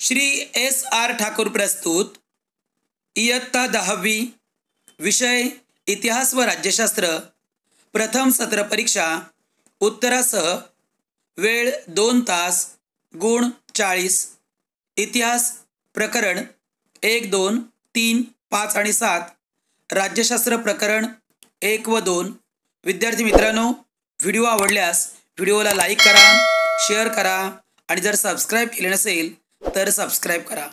Shri S.R. Thakur प्रस्तुत इयत्ता 10वी विषय इतिहास व राज्यशास्त्र प्रथम सत्र परीक्षा उत्तरासह वेळ 2 तास गुण 40 इतिहास प्रकरण 1, 2, 3, 5 आणि 7 राज्यशास्त्र प्रकरण 1 व 2। विद्यार्थी मित्रांनो, व्हिडिओ आवडल्यास व्हिडिओला लाईक करा, शेअर करा आणि जर सबस्क्राईब केले नसेल तर सबस्क्राईब करा।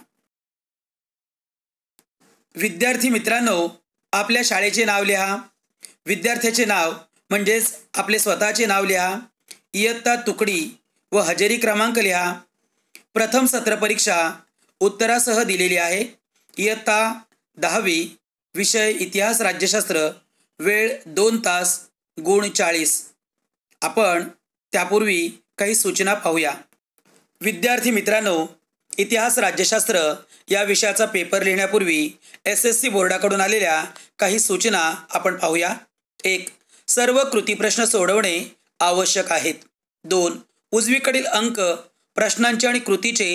विद्यार्थी मित्रांनो, आपल्या शाळेचे नाव लिहा। विद्यार्थ्याचे नाव म्हणजेच आपले स्वतःचे नाव लिहा, इयत्ता तुकडी व हजेरी क्रमांक लिहा। प्रथम सत्र परीक्षा उत्तरासह दिलेली आहे। इयत्ता 10वी विषय इतिहास राज्यशास्त्र वेळ 2 तास गुण 40। आपण त्यापूर्वी काही सूचना पाहूया। विद्यार्थी मित्रांनो, इतिहास राज्यशास्त्र या विषयाचा पेपर लिहिण्यापूर्वी SSC बोर्डाकडून आलेल्या काही सूचना आपण पाहूया। 1. सर्व कृतीप्रश्न सोडवणे आवश्यक आहेत। 2. उजवीकडील अंक प्रश्नांचे आणि कृतीचे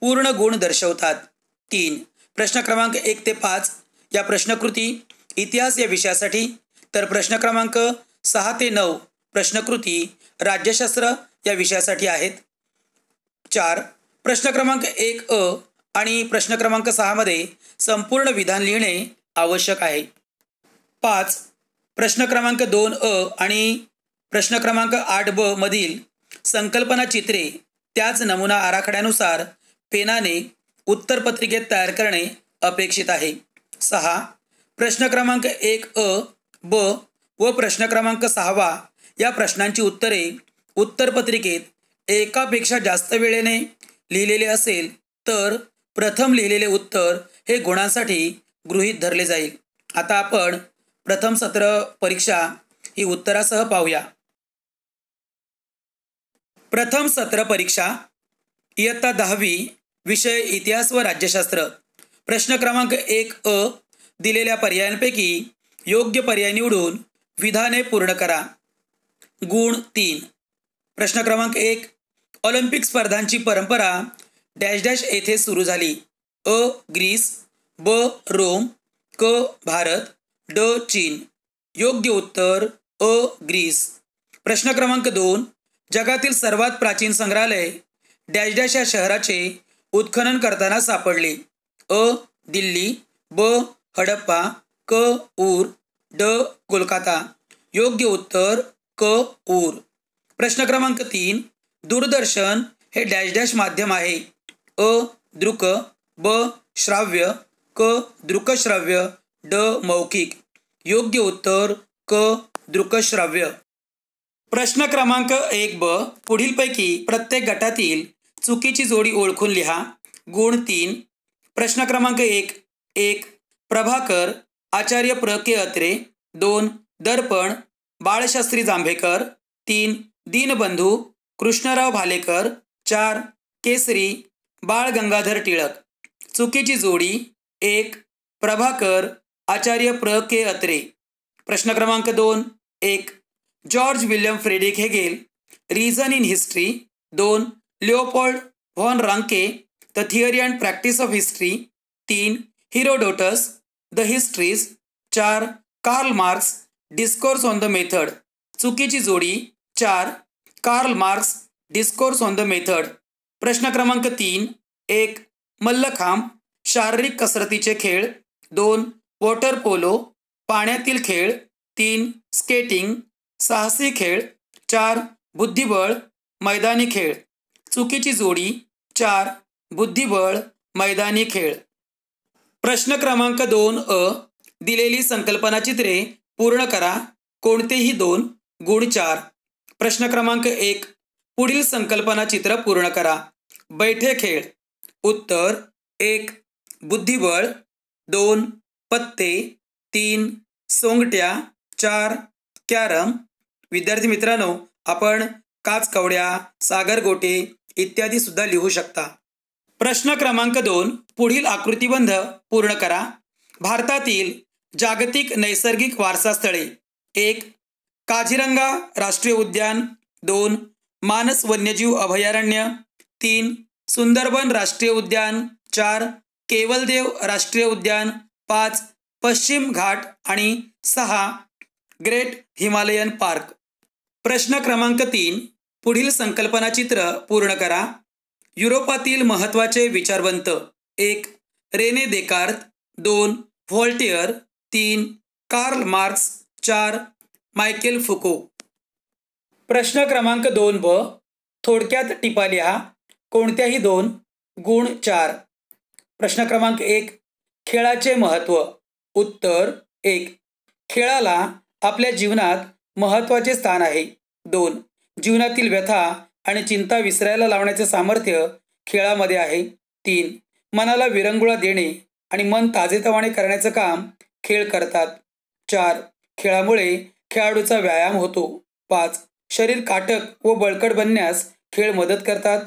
पूर्ण गुण दर्शवतात। 3. प्रश्न क्रमांक 1 ते 5 या प्रश्नकृती इतिहास या विषयासाठी, तर प्रश्न क्रमांक 6 ते 9 प्रश्नकृती राज्यशास्त्र या विषयासाठी आहेत। 4. प्रश्न क्रमांक 1 अ आणि प्रश्न क्रमांक 6 मध्ये संपूर्ण विधान लिहिणे आवश्यक आहे। 5. प्रश्न क्रमांक 2 अ आणि प्रश्न क्रमांक 8 ब मधील संकल्पना चित्रे त्याच नमुना आराखड्यानुसार पेनाने उत्तरपत्रिकेत तयार करणे अपेक्षित आहे। 6. प्रश्न क्रमांक 1 अ, ब व प्रश्न क्रमांक 6 या प्रश्नांची उत्तरे उत्तरपत्रिकेत एकापेक्षा जास्त वेळेने लिहिलेले असेल तर प्रथम लिहिलेले उत्तर हे गुणांसाठी गृहीत धरले जाईल। आता आपण प्रथम सत्र परीक्षा ही उत्तरासह पाहूया। प्रथम सत्र परीक्षा इयत्ता 10वी विषय इतिहास व राज्यशास्त्र प्रश्न क्रमांक 1 अ दिलेल्या पर्यायांपैकी योग्य पर्याय निवडून विधाने पूर्ण करा। गुण 3। प्रश्न क्रमांक 1 ऑलिम्पिक स्पर्धांची परंपरा डॅश डॅश येथे सुरू झाली। अ ग्रीस, ब रोम, क भारत, ड चीन। योग्य उत्तर अ ग्रीस। प्रश्न क्रमांक 2 जगातील सर्वात प्राचीन संग्रहालय डॅश डॅश या शहराचे उत्खनन करताना सापडले। अ दिल्ली, ब हडप्पा, क ऊर, ड कोलकाता। योग्य उत्तर क ऊर। प्रश्न क्रमांक 3 दूरदर्शन हे डॅश डॅश माध्यम आहे। अ दृक, ब श्राव्य, क दृकश्राव्य, ड मौखिक। योग्य उत्तर क दृकश्राव्य। प्रश्न क्रमांक 1 ब पुढीलपैकी प्रत्येक गटातील चुकीची जोडी ओळखून लिहा। गुण 3। प्रश्न क्रमांक 1 प्रभाकर, आचार्य प्र के अत्रे। 2 दर्पण, बाळशास्त्री जांभेकर। 3 दीनबंधू, कृष्णराव भालेकर। 4 केसरी, बाळ गंगाधर टिळक। चुकीची जोडी 1 प्रभाकर, आचार्य प्र के अत्रे। प्रश्न क्रमांक 2 George William Friedrich Hegel, reason in history. 2 Leopold von Ranke, the theory and practice of history. 3 Herodotus, the histories. 4 Karl Marx, discourse on the method. चुकीची जोडी 4 Karl Marx, discourse on the method. प्रश्न क्रमांक 3 मल्लखांब, शारीरिक कसरतीचे खेळ। 2 water polo, पाण्यातील खेळ। 3 skating, साहसी खेळ। 4 बुद्धिबळ, मैदानी खेळ। चुकीची जोडी 4 बुद्धिबळ, मैदानी खेळ। प्रश्न क्रमांक 2 अ दिलेली संकल्पना चित्रे पूर्ण करा, कोणतेही 2। गुण 4। प्रश्न क्रमांक 1 पुढील संकल्पना चित्र पूर्ण करा। बैठे खेळ। उत्तर 1 बुद्धिबळ, 2 पत्ते, 3 सोंगट्या, 4 कॅरम। विद्यार्थी मित्रांनो, आपण काच कवड्या, सागर गोटे इत्यादी सुद्धा लिहू शकता। प्रश्न क्रमांक 2 पुढील आकृतिबंध पूर्ण करा। भारतातील जागतिक नैसर्गिक वारसा स्थळे। 1 काझीरंगा राष्ट्रीय उद्यान। 2 मानस वन्यजीव अभयारण्य। 3 सुंदरबन राष्ट्रीय उद्यान, 4 केवलदेव राष्ट्रीय उद्यान, 5 पश्चिम घाट आणि 6 ग्रेट हिमालयन पार्क. प्रश्न क्रमांक 3, पुढील संकल्पना चित्र पूर्ण करा. युरोपातील महत्त्वाचे विचारवंत. 1 Rene Descartes, 2 Voltaire, 3 Karl Marx, 4 Michael Foucault. प्रश्न क्रमांक 2ब, थोडक्यात टिपा लिहा. कोणत्याही 2 गुण 4. प्रश्न क्रमांक 1, खेळाचे महत्त्व. उत्तर 1 खेळाला आपल्या जीवनात महत्त्वाचे स्थान आहे. 2 जीवनातील व्यथा आणि चिंता विसरायला लावण्याचे सामर्थ्य खेळामध्ये आहे. 3 मनाला विरंगुळा देणे आणि मन ताजेतवाने करण्याचं काम खेळ करतात. 4 खेळामुळे खेळाडूचा व्यायाम होतो. 5 शरीर काटक व बळकट बनण्यास खेळ मदत करतात.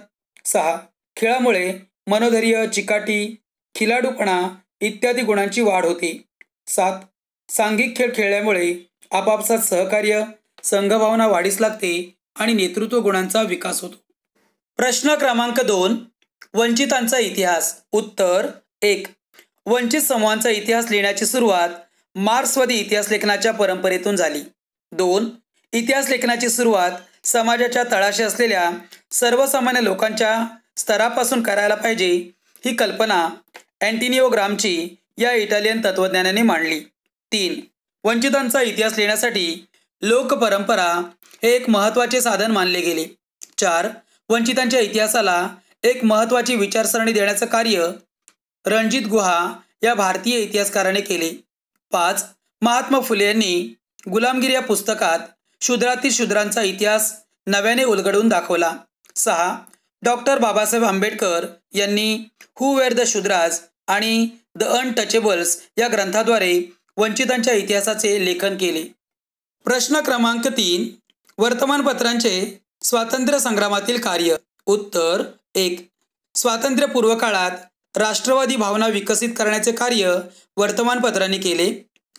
6 खेळामुळे मनोधैर्य, चिकाटी, खिलाडूपणा इत्यादी गुणांची वाढ होते. 7 सांघिक खेळ खेळल्यामुळे आपापसात सहकार्य, संघभावना वाढीस लागते आणि नेतृत्व गुणांचा विकास होतो. प्रश्न क्रमांक 2, वंचितांचा इतिहास. उत्तर 1 वंचित समूहांचा इतिहास लिहिण्याची सुरुवात मार्क्सवादी इतिहास लेखनाच्या परंपरेतून झाली. 2 इतिहास लेखनाची सुरुवात समाजाच्या तळाशी असलेल्या सर्वसामान्य लोकांच्या स्तरापासून करायला पाहिजे ही कल्पना अँटिनिओ ग्रामची या इटालियन तत्त्वज्ञानाने मांडली. 3 वंचितांचा इतिहास लिहिण्यासाठी लोकपरंपरा हे एक महत्त्वाचे साधन मानले गेले. 4 वंचितांच्या इतिहासाला एक महत्त्वाची विचारसरणी देण्याचं कार्य रणजित गुहा या भारतीय इतिहासकाराने केले. 5 महात्मा फुले यांनी गुलामगिरी या पुस्तकात शूद्रातील शूद्रांचा इतिहास नव्याने उलगडून दाखवला. 6 डॉक्टर बाबासाहेब आंबेडकर यांनी हू वेर द शूद्राज आणि द अनटचेबल्स या ग्रंथाद्वारे वंचितांच्या इतिहासाचे लेखन केले. प्रश्न क्रमांक 3, वर्तमानपत्रांचे स्वातंत्र्य संग्रामातील कार्य. उत्तर 1 स्वातंत्र्यपूर्व काळात राष्ट्रवादी भावना विकसित करण्याचे कार्य वर्तमानपत्रांनी केले.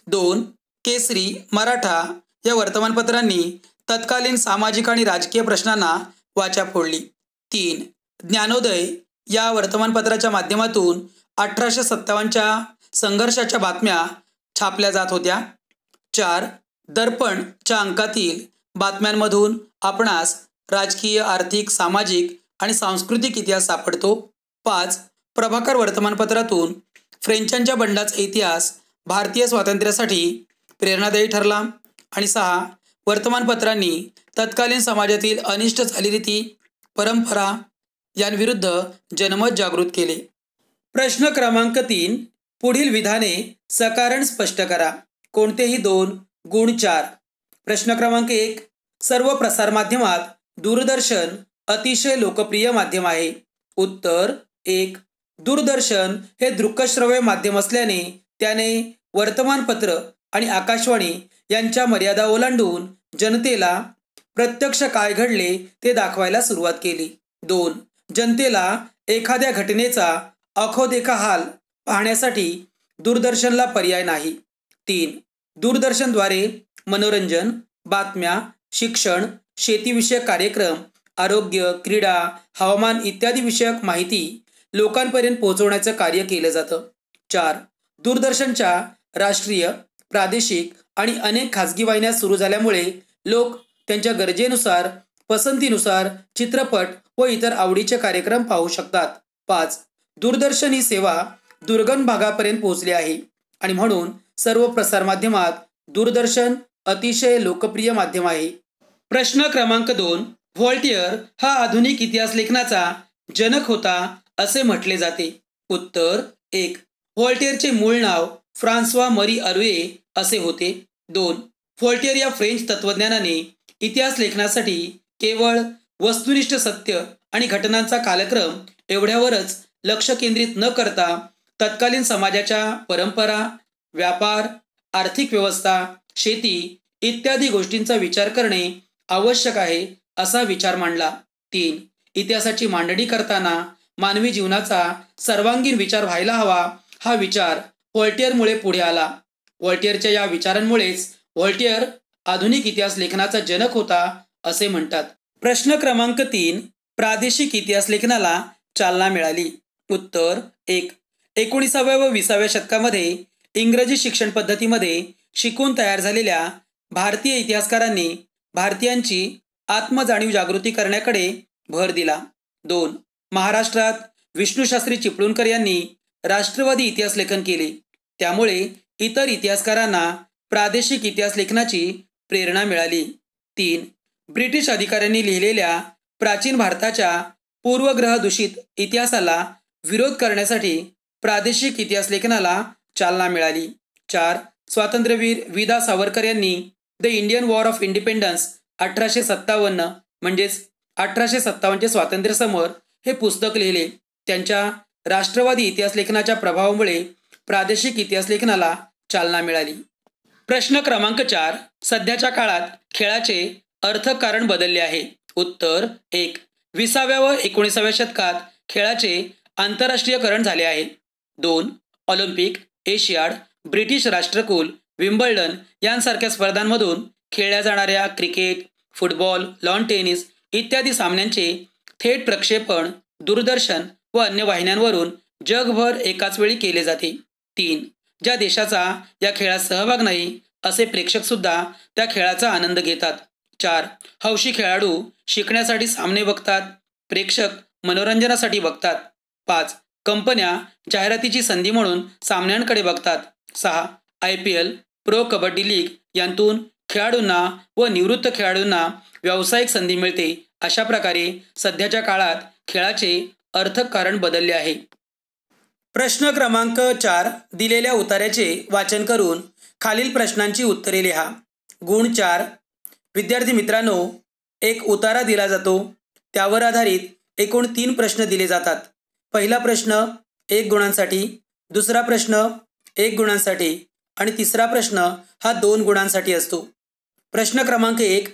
2 केसरी, मराठा या वर्तमानपत्रांनी तत्कालीन सामाजिक आणि राजकीय प्रश्नांना वाचा फोडली. 3 ज्ञानोदय या वर्तमानपत्राच्या माध्यमातून 1857च्या संघर्षाच्या बातम्या छापल्या जात होत्या. 4 दर्पणच्या अंकातील बातम्यांमधून आपणास राजकीय, आर्थिक, सामाजिक आणि सांस्कृतिक इतिहास सापडतो. 5 प्रभाकर वर्तमानपत्रातून फ्रेंचांच्या बंडाचा इतिहास भारतीय स्वातंत्र्यासाठी प्रेरणादायी ठरला. आणि 6 वर्तमानपत्रांनी तत्कालीन समाजातील अनिष्ट चालीरीती, परंपरा यांविरुद्ध जनमत जागृत केले. प्रश्न क्रमांक 3, पुढील विधाने सकारण स्पष्ट करा. कोणतेही 2 गुण 4. प्रश्न क्रमांक 1, सर्व प्रसारमाध्यमात दूरदर्शन अतिशय लोकप्रिय माध्यम आहे. उत्तर 1 दूरदर्शन हे दृकश्रव्य माध्यम असल्याने त्याने वर्तमानपत्र आणि आकाशवाणी यांच्या मर्यादा ओलांडून जनतेला प्रत्यक्ष काय घडले ते दाखवायला सुरुवात केली. 2 जनतेला एखाद्या घटनेचा अखोदेखा हाल पाहण्यासाठी दूरदर्शनला पर्याय नाही. 3 दूरदर्शनद्वारे मनोरंजन, बातम्या, शिक्षण, शेतीविषयक कार्यक्रम, आरोग्य, क्रीडा, हवामान इत्यादी विषयक माहिती लोकांपर्यंत पोहोचवण्याचं कार्य केलं जातं. 4 दूरदर्शनच्या राष्ट्रीय, प्रादेशिक आणि अनेक खाजगी वाहिन्या सुरू झाल्यामुळे लोक त्यांच्या गरजेनुसार, पसंतीनुसार चित्रपट व इतर आवडीचे कार्यक्रम पाहू शकतात. 5 दूरदर्शन ही सेवा दुर्गम भागापर्यंत पोहोचली आहे आणि म्हणून सर्व प्रसारमाध्यमात दूरदर्शन अतिशय लोकप्रिय माध्यम आहे. प्रश्न क्रमांक 2, व्हॉल्टियर हा आधुनिक इतिहास लेखनाचा जनक होता असे म्हटले जाते. उत्तर 1 व्हॉल्टियरचे मूळ नाव फ्रान्सवा मरी अरुये असे होते. 2 व्हॉल्टियर या फ्रेंच तत्त्वज्ञानाने इतिहास लेखनासाठी केवळ वस्तुनिष्ठ सत्य आणि घटनांचा कालक्रम एवढ्यावरच लक्ष केंद्रित न करता तत्कालीन समाजाच्या परंपरा, व्यापार, आर्थिक व्यवस्था, शेती इत्यादी गोष्टींचा विचार करणे आवश्यक आहे असा विचार मांडला. 3 इतिहासाची मांडणी करताना मानवी जीवनाचा सर्वांगीण विचार व्हायला हवा हा विचार व्हॉल्टियरमुळे पुढे आला. व्हॉल्टियरच्या या विचारांमुळेच व्हॉल्टियर आधुनिक इतिहास लेखनाचा जनक होता असे म्हणतात. प्रश्न क्रमांक 3, प्रादेशिक इतिहास लेखनाला चालना मिळाली? उत्तर 1. 19व्या व 20व्या शतकामध्ये इंग्रजी शिक्षण पद्धतीमध्ये शिकून तयार झालेल्या भारतीय इतिहासकारांनी भारतीयांची आत्मजाणीव जागृती करण्याकडे भर दिला. 2. महाराष्ट्रात विष्णुशास्त्री चिपळूणकर यांनी राष्ट्रवादी इतिहास लेखन केले. त्यामुळे इतर इतिहासकारांना प्रादेशिक इतिहास लेखनाची प्रेरणा मिळाली. 3. ब्रिटिश अधिकाऱ्यांनी लिहिलेल्या प्राचीन भारताच्या पूर्वग्रह दूषित इतिहासाला विरोध करण्यासाठी प्रादेशिक इतिहास लेखनाला चालना मिळाली. 4. स्वातंत्र्यवीर वि. सावरकर यांनी the Indian war of independence 1857 म्हणजेच 1857चे स्वातंत्र्य समर हे पुस्तक लिहिले. त्यांच्या राष्ट्रवादी इतिहास लेखनाच्या प्रभावामुळे प्रादेशिक इतिहास लेखनाला चालना मिळाली. प्रश्न क्रमांक 4. सध्याच्या काळात खेळाचे अर्थकारण बदलले आहे. उत्तर 1. 20व्या व 19व्या शतकात खेळाचे आंतरराष्ट्रीयकरण झाले आहे. 2. ऑलिम्पिक, एशियाड, ब्रिटिश राष्ट्रकुल, विम्बल्डन यांसारख्या स्पर्धांमधून खेळल्या जाणाऱ्या क्रिकेट, फुटबॉल, लॉन टेनिस इत्यादी सामन्यांचे थेट प्रक्षेपण दूरदर्शन व अन्य वाहिन्यांवरून जगभर एकाच वेळी केले जाते. 3. ज्या देशाचा या खेळात सहभाग नाही असे प्रेक्षक सुद्धा त्या खेळाचा आनंद घेतात. 4. हौशी खेळाडू शिकण्यासाठी सामने बघतात, प्रेक्षक मनोरंजनासाठी बघतात. 5. कंपन्या जाहिरातीची संधी म्हणून सामन्यांकडे बघतात. 6. IPL, प्रो कबड्डी लीग यांतून खेळाडूंना व निवृत्त खेळाडूंना व्यावसायिक संधी मिळते. अशा प्रकारे सध्याच्या काळात खेळाचे अर्थकारण बदलले आहे. प्रश्न क्रमांक 4. दिलेल्या उतार्याचे वाचन करून खालील प्रश्नांची उत्तरे लिहा. गुण 4. विद्यार्थी मित्रांनो, एक उतारा दिला जातो. त्यावर आधारित एकूण 3 प्रश्न दिले जातात. पहिला प्रश्न 1 गुणांसाठी, दुसरा प्रश्न 1 गुणांसाठी आणि तिसरा प्रश्न हा 2 गुणांसाठी असतो. प्रश्न क्रमांक 1.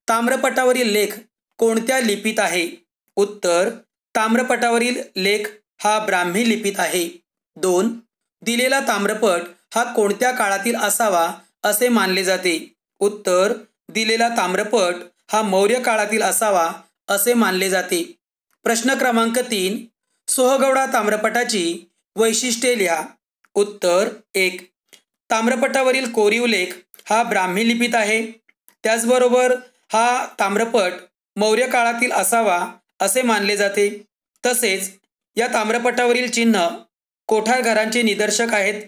ताम्रपटावरील लेख कोणत्या लिपीत आहे? उत्तर ताम्रपटावरील लेख हा ब्राह्मी लिपीत आहे. 2. दिलेला ताम्रपट हा कोणत्या काळातील असावा असे मानले जाते? उत्तर दिलेला ताम्रपट हा मौर्य काळातील असावा असे मानले जाते. प्रश्न क्रमांक 3. सोहगौडा ताम्रपटाची वैशिष्ट्ये लिहा. उत्तर 1. ताम्रपटावरील कोरीव लेख हा ब्राह्मी लिपीत आहे. त्याचबरोबर हा ताम्रपट मौर्य काळातील असावा असे मानले जाते. तसेच या ताम्रपटावरील चिन्ह कोठार घरांचे निदर्शक आहेत.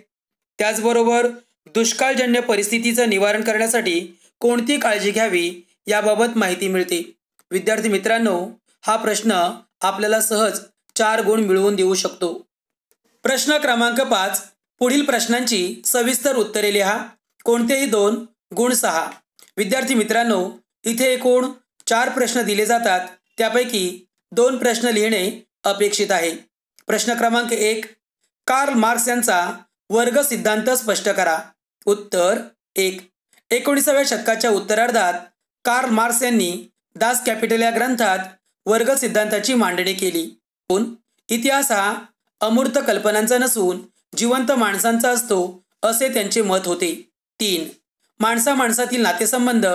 त्याचबरोबर दुष्काळजन्य परिस्थितीचं निवारण करण्यासाठी कोणती काळजी घ्यावी याबाबत माहिती मिळते. विद्यार्थी मित्रांनो, हा प्रश्न आपल्याला सहज 4 गुण मिळवून देऊ शकतो. प्रश्न क्रमांक 5. पुढील प्रश्नांची सविस्तर उत्तरे लिहा. कोणतेही 2 गुण 6. विद्यार्थी मित्रांनो, इथे एकूण 4 प्रश्न दिले जातात. त्यापैकी 2 प्रश्न लिहिणे अपेक्षित आहे. प्रश्न क्रमांक 1. कार्ल मार्क्स यांचा वर्ग सिद्धांत स्पष्ट करा. उत्तर 1. 19व्या शतकाच्या उत्तरार्धात कार्ल मार्क्स यांनी दास कॅपिटल या ग्रंथात वर्ग सिद्धांताची मांडणी केली. 2. इतिहास हा अमूर्त कल्पनांचा नसून जिवंत माणसांचा असतो असे त्यांचे मत होते. 3. माणसामाणसातील नातेसंबंध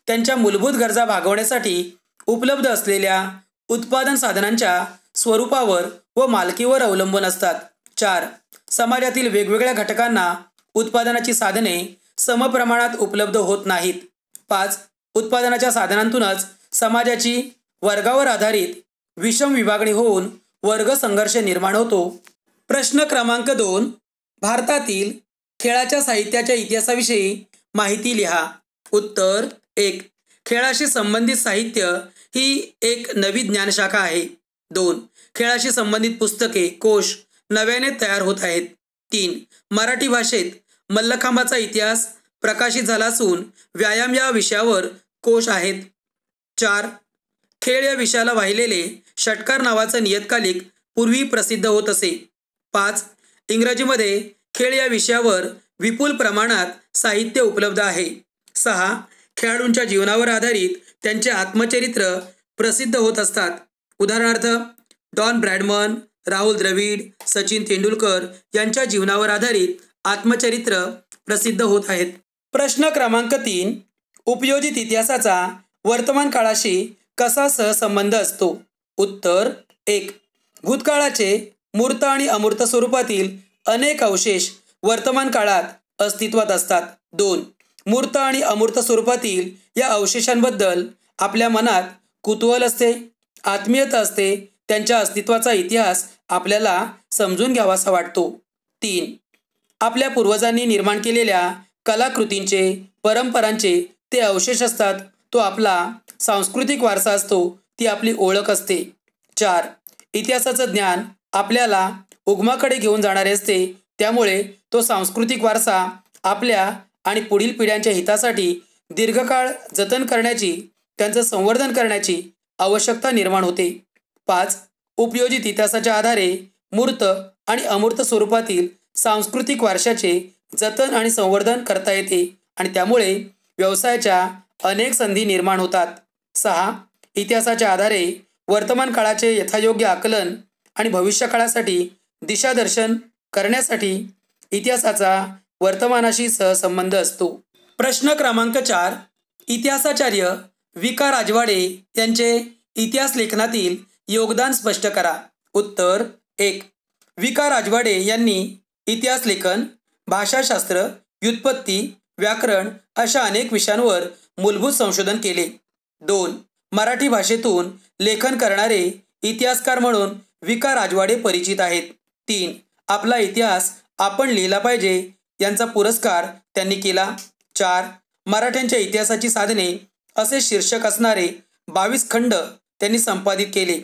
त्यांच्या मूलभूत गरजा भागवण्यासाठी उपलब्ध असलेल्या उत्पादन साधनांच्या स्वरूपावर व मालकीवर अवलंबून असतात. 4. समाजातील वेगवेगळ्या घटकांना उत्पादनाची साधने समप्रमाणात उपलब्ध होत नाहीत. 5. उत्पादनाच्या साधनांतूनच समाजाची वर्गावर आधारित विषम विभागणी होऊन वर्ग संघर्ष निर्माण होतो. प्रश्न क्रमांक 2. भारतातील खेळाच्या साहित्याच्या इतिहासाविषयी माहिती लिहा. उत्तर 1. खेळाशी संबंधित साहित्य ही एक नवी ज्ञानशाखा आहे. 2. खेळाशी संबंधित पुस्तके, कोश नव्याने तयार होत आहेत. 3. मराठी भाषेत मल्लखांबाचा इतिहास प्रकाशित झाला असून व्यायाम या विषयावर कोश आहेत. 4. खेळ या विषयाला वाहिलेले षटकार नावाचं नियतकालिक पूर्वी प्रसिद्ध होत असे. 5. इंग्रजीमध्ये खेळ या विषयावर विपुल प्रमाणात साहित्य उपलब्ध आहे. 6. खेळाडूंच्या जीवनावर आधारित त्यांचे आत्मचरित्र प्रसिद्ध होत असतात. उदाहरणार्थ डॉन ब्रॅडमन, राहुल द्रविड, सचिन तेंडुलकर यांच्या जीवनावर आधारित आत्मचरित्र प्रसिद्ध होत आहेत. प्रश्न क्रमांक 3. उपयोजित इतिहासाचा वर्तमान काळाशी कसा सहसंबंध असतो? उत्तर 1. भूतकाळाचे मूर्त आणि अमूर्त स्वरूपातील अनेक अवशेष वर्तमान काळात अस्तित्वात असतात. 2. मूर्त आणि अमूर्त स्वरूपातील या अवशेषांबद्दल आपल्या मनात कुतूहल असते, आत्मीयता असते, त्यांच्या अस्तित्वाचा इतिहास आपल्याला समजून घ्यावासा वाटतो. 3. आपल्या पूर्वजांनी निर्माण केलेल्या कलाकृतींचे, परंपरांचे ते अवशेष असतात. तो आपला सांस्कृतिक वारसा असतो, ती आपली ओळख असते. 4. इतिहासाचं ज्ञान आपल्याला उगमाकडे घेऊन जाणारे असते, त्यामुळे तो सांस्कृतिक वारसा आपल्या आणि पुढील पिढ्यांच्या हितासाठी दीर्घकाळ जतन करण्याची, त्यांचं संवर्धन करण्याची आवश्यकता निर्माण होते. 5. उपयोजित इतिहासाच्या आधारे मूर्त आणि अमूर्त स्वरूपातील सांस्कृतिक वारशाचे जतन आणि संवर्धन करता येते आणि त्यामुळे व्यवसायाच्या अनेक संधी निर्माण होतात. 6. इतिहासाच्या आधारे वर्तमान काळाचे यथायोग्य आकलन आणि भविष्यकाळासाठी दिशादर्शन करण्यासाठी इतिहासाचा वर्तमानाशी सहसंबंध असतो. प्रश्न क्रमांक 4. इतिहासाचार्य वि. का. राजवाडे यांचे इतिहास लेखनातील योगदान स्पष्ट करा. उत्तर 1. वि. का. राजवाडे यांनी इतिहास लेखन, भाषाशास्त्र, व्युत्पत्ती, व्याकरण अशा अनेक विषयांवर मूलभूत संशोधन केले. 2. मराठी भाषेतून लेखन करणारे इतिहासकार म्हणून वि. का. राजवाडे परिचित आहेत. 3. आपला इतिहास आपण लिहिला पाहिजे यांचा पुरस्कार त्यांनी केला. 4. मराठ्यांच्या इतिहासाची साधने असे शीर्षक असणारे 22 खंड त्यांनी संपादित केले.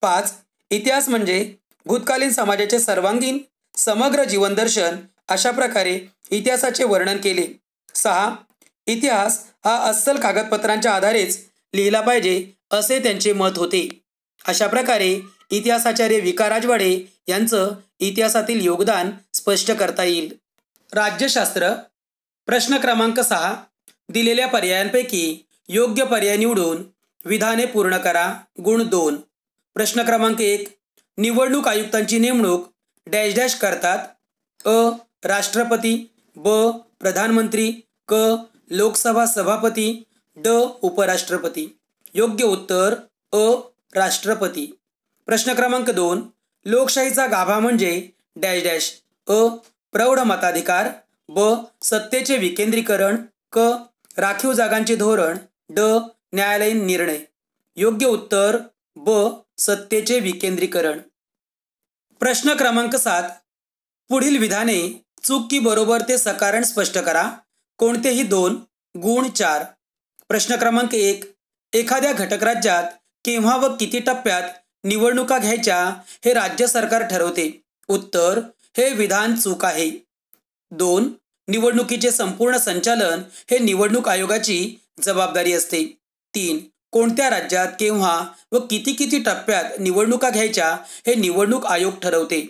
5. इतिहास म्हणजे भूतकालीन समाजाचे सर्वांगीण समग्र जीवनदर्शन अशा प्रकारे इतिहासाचे वर्णन केले. 6. इतिहास हा अस्सल कागदपत्रांच्या आधारेच लिहिला पाहिजे असे त्यांचे मत होते. अशा प्रकारे इतिहासाचार्य वि. का. राजवाडे यांचं इतिहासातील योगदान स्पष्ट करता येईल. राज्यशास्त्र. प्रश्न क्रमांक 6. दिलेल्या पर्यायांपैकी योग्य पर्याय निवडून विधाने पूर्ण करा. गुण 2. प्रश्न क्रमांक 1. निवडणूक आयुक्तांची नेमणूक डॅश डॅश करतात. अ. राष्ट्रपती, ब. प्रधानमंत्री, क. लोकसभा सभापती, ड. उपराष्ट्रपती. योग्य उत्तर अ. राष्ट्रपती. प्रश्न क्रमांक 2. लोकशाहीचा गाभा म्हणजे डॅश डॅश. अ. प्रौढ मताधिकार, ब. सत्तेचे विकेंद्रीकरण, क. राखीव जागांचे धोरण, ड. न्यायालयीन निर्णय. योग्य उत्तर ब. सत्तेचे विकेंद्रीकरण. प्रश्न क्रमांक 7. पुढील विधाने चूक की बरोबर ते सकारण स्पष्ट करा. कोणतेही 2. गुण 4. प्रश्न क्रमांक 1. एखाद्या घटक राज्यात केव्हा व किती टप्प्यात निवडणुका घ्यायच्या हे राज्य सरकार ठरवते. उत्तर हे विधान चूक आहे. 2. निवडणुकीचे संपूर्ण संचालन हे निवडणूक आयोगाची जबाबदारी असते. 3. कोणत्या राज्यात केव्हा व किती किती टप्प्यात निवडणुका घ्यायच्या हे निवडणूक आयोग ठरवते.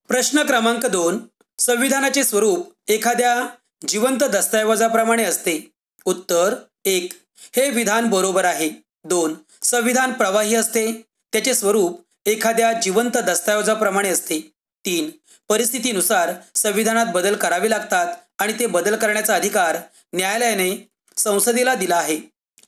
प्रश्न क्रमांक 2. संविधानाचे स्वरूप एखाद्या जिवंत दस्तऐवजाप्रमाणे असते. उत्तर 1. हे विधान बरोबर आहे. 2. संविधान प्रवाही असते, त्याचे स्वरूप एखाद्या जिवंत दस्तऐवजाप्रमाणे असते. 3. परिस्थितीनुसार संविधानात बदल करावे लागतात आणि ते बदल करण्याचा अधिकार न्यायालयाने संसदेला दिला आहे.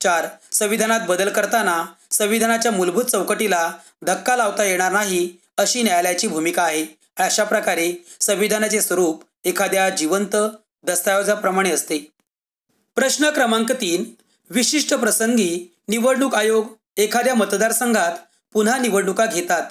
4. संविधानात बदल करताना संविधानाच्या मूलभूत चौकटीला धक्का लावता येणार नाही अशी न्यायालयाची भूमिका आहे. अशा प्रकारे संविधानाचे स्वरूप एखाद्या जिवंत दस्तऐवजाप्रमाणे असते. प्रश्न क्रमांक 3. विशिष्ट प्रसंगी निवडणूक आयोग एखाद्या मतदारसंघात पुन्हा निवडणुका घेतात.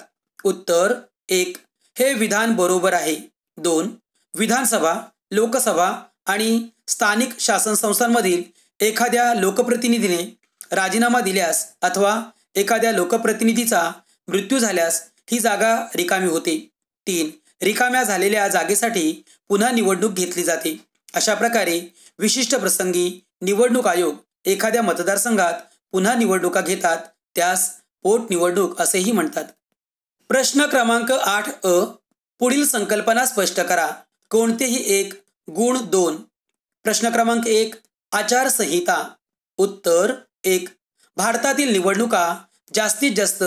उत्तर 1. हे विधान बरोबर आहे. 2. विधानसभा, लोकसभा आणि स्थानिक शासन संस्थांमधील एखाद्या लोकप्रतिनिधीने राजीनामा दिल्यास अथवा एखाद्या लोकप्रतिनिधीचा मृत्यू झाल्यास ही जागा रिकामी होते. 3. रिकाम्या झालेल्या जागेसाठी पुन्हा निवडणूक घेतली जाते. अशा प्रकारे विशिष्ट प्रसंगी निवडणूक आयोग एखाद्या मतदारसंघात पुन्हा निवडणुका घेतात, त्यास पोटनिवडणूक असेही म्हणतात. प्रश्न क्रमांक 8 अ. पुढील संकल्पना स्पष्ट करा. कोणतेही एक. गुण 2. प्रश्न क्रमांक 1. आचारसंहिता. उत्तर 1. भारतातील निवडणुका जास्तीत जास्त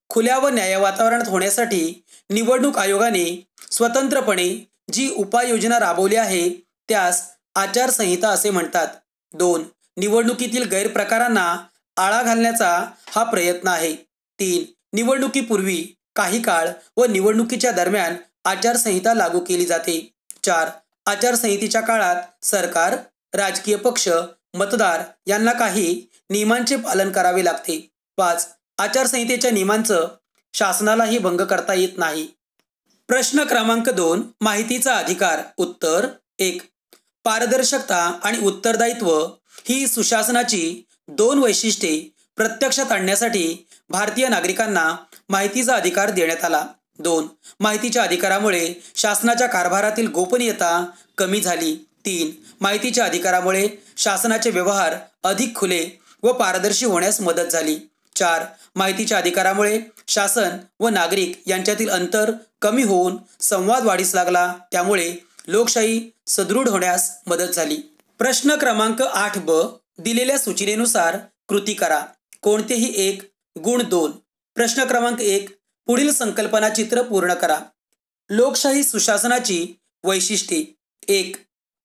खुल्या व न्याय्य वातावरणात होण्यासाठी निवडणूक आयोगाने स्वतंत्रपणे जी उपाययोजना राबवली आहे त्यास आचारसंहिता असे म्हणतात. 2. निवडणुकीतील गैरप्रकारांना आळा घालण्याचा हा प्रयत्न आहे. 3. निवडणुकीपूर्वी काही काळ व निवडणुकीच्या दरम्यान आचारसंहिता लागू केली जाते. 4. आचारसंहितेच्या काळात सरकार, राजकीय पक्ष, मतदार यांना काही नियमांचे पालन करावे लागते. 5. आचारसंहितेच्या नियमांचं शासनालाही भंग करता येत नाही. प्रश्न क्रमांक 2. माहितीचा अधिकार. उत्तर 1. पारदर्शकता आणि उत्तरदायित्व ही सुशासनाची 2 वैशिष्ट्ये प्रत्यक्षात आणण्यासाठी भारतीय नागरिकांना माहितीचा अधिकार देण्यात आला. 2. माहितीच्या अधिकारामुळे शासनाच्या कारभारातील गोपनीयता कमी झाली. 3. माहितीच्या अधिकारामुळे शासनाचे व्यवहार अधिक खुले व पारदर्शी होण्यास मदत झाली. 4. माहितीच्या अधिकारामुळे शासन व नागरिक यांच्यातील अंतर कमी होऊन संवाद वाढीस लागला. त्यामुळे लोकशाही सुदृढ होण्यास मदत झाली. प्रश्न क्रमांक 8ब. दिलेल्या सूचनेनुसार कृती करा. कोणतेही एक. गुण 2. प्रश्न क्रमांक 1. पुढील संकल्पना चित्र पूर्ण करा. लोकशाही सुशासनाची वैशिष्ट्ये. 1.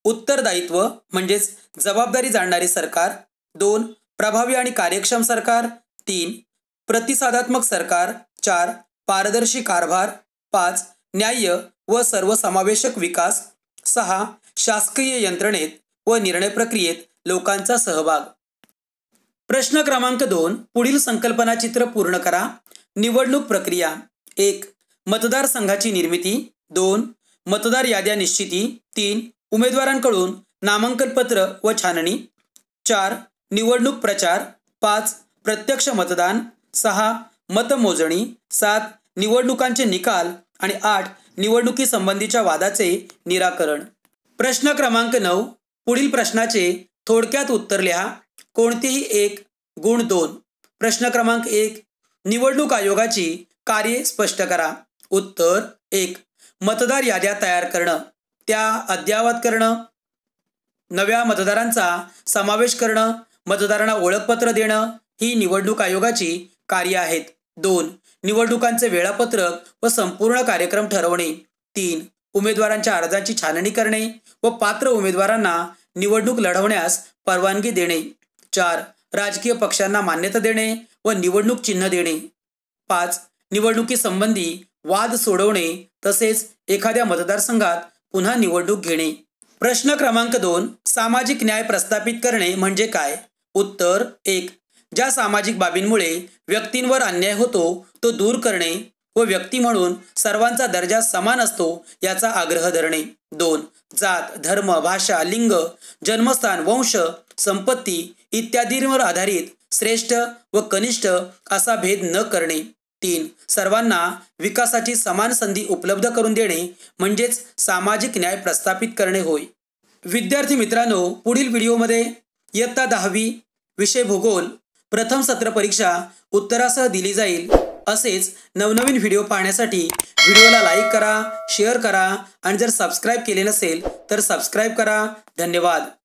उत्तरदायित्व म्हणजेच जबाबदारी जाणणारे सरकार. 2. प्रभावी आणि कार्यक्षम सरकार. 3. प्रतिसादात्मक सरकार. 4. पारदर्शी कारभार. 5. न्याय्य व सर्वसमावेशक विकास. 6. शासकीय यंत्रणेत व निर्णय प्रक्रियेत लोकांचा सहभाग. प्रश्न क्रमांक 2. पुढील संकल्पना चित्र पूर्ण करा. निवडणूक प्रक्रिया. 1. मतदारसंघाची निर्मिती. 2. मतदार याद्या निश्चिती. 3. उमेदवारांकडून नामांकन पत्र व छाननी. 4. निवडणूक प्रचार. 5. प्रत्यक्ष मतदान. 6. मतमोजणी. 7. निवडणुकांचे निकाल आणि 8. निवडणुकीसंबंधीच्या वादाचे निराकरण. प्रश्न क्रमांक 9. पुढील प्रश्नाचे थोडक्यात उत्तर लिहा. कोणतेही एक. गुण 2. प्रश्न क्रमांक 1. निवडणूक आयोगाची कार्ये स्पष्ट करा. उत्तर 1. मतदार याद्या तयार करणं, त्या अद्ययावत करणं, नव्या मतदारांचा समावेश करणं, मतदारांना ओळखपत्र देणं ही निवडणूक आयोगाची कार्य आहेत. 2. निवडणुकांचे वेळापत्रक व संपूर्ण कार्यक्रम ठरवणे. 3. उमेदवारांच्या अर्जाची छाननी करणे व पात्र उमेदवारांना निवडणूक लढवण्यास परवानगी देणे. 4. राजकीय पक्षांना मान्यता देणे व निवडणूक चिन्ह देणे. 5. निवडणुकीसंबंधी वाद सोडवणे तसेच एखाद्या मतदारसंघात पुन्हा निवडणूक घेणे. प्रश्न क्रमांक 2. सामाजिक न्याय प्रस्थापित करणे म्हणजे काय? उत्तर 1. ज्या सामाजिक बाबींमुळे व्यक्तींवर अन्याय होतो तो दूर करणे व व्यक्ती म्हणून सर्वांचा दर्जा समान असतो याचा आग्रह धरणे. 2. जात, धर्म, भाषा, लिंग, जन्मस्थान, वंश, संपत्ती इत्यादींवर आधारित श्रेष्ठ व कनिष्ठ असा भेद न करणे. 3. सर्वांना विकासाची समान संधी उपलब्ध करून देणे म्हणजेच सामाजिक न्याय प्रस्थापित करणे होय. विद्यार्थी मित्रांनो, पुढील व्हिडिओमध्ये इयत्ता 10वी विषय भूगोल प्रथम सत्र परीक्षा उत्तरासह दिली जाईल. असेच नवनवीन व्हिडिओ पाहण्यासाठी व्हिडिओला लाईक करा, शेअर करा आणि जर सबस्क्राईब केले नसेल तर सबस्क्राईब करा. धन्यवाद.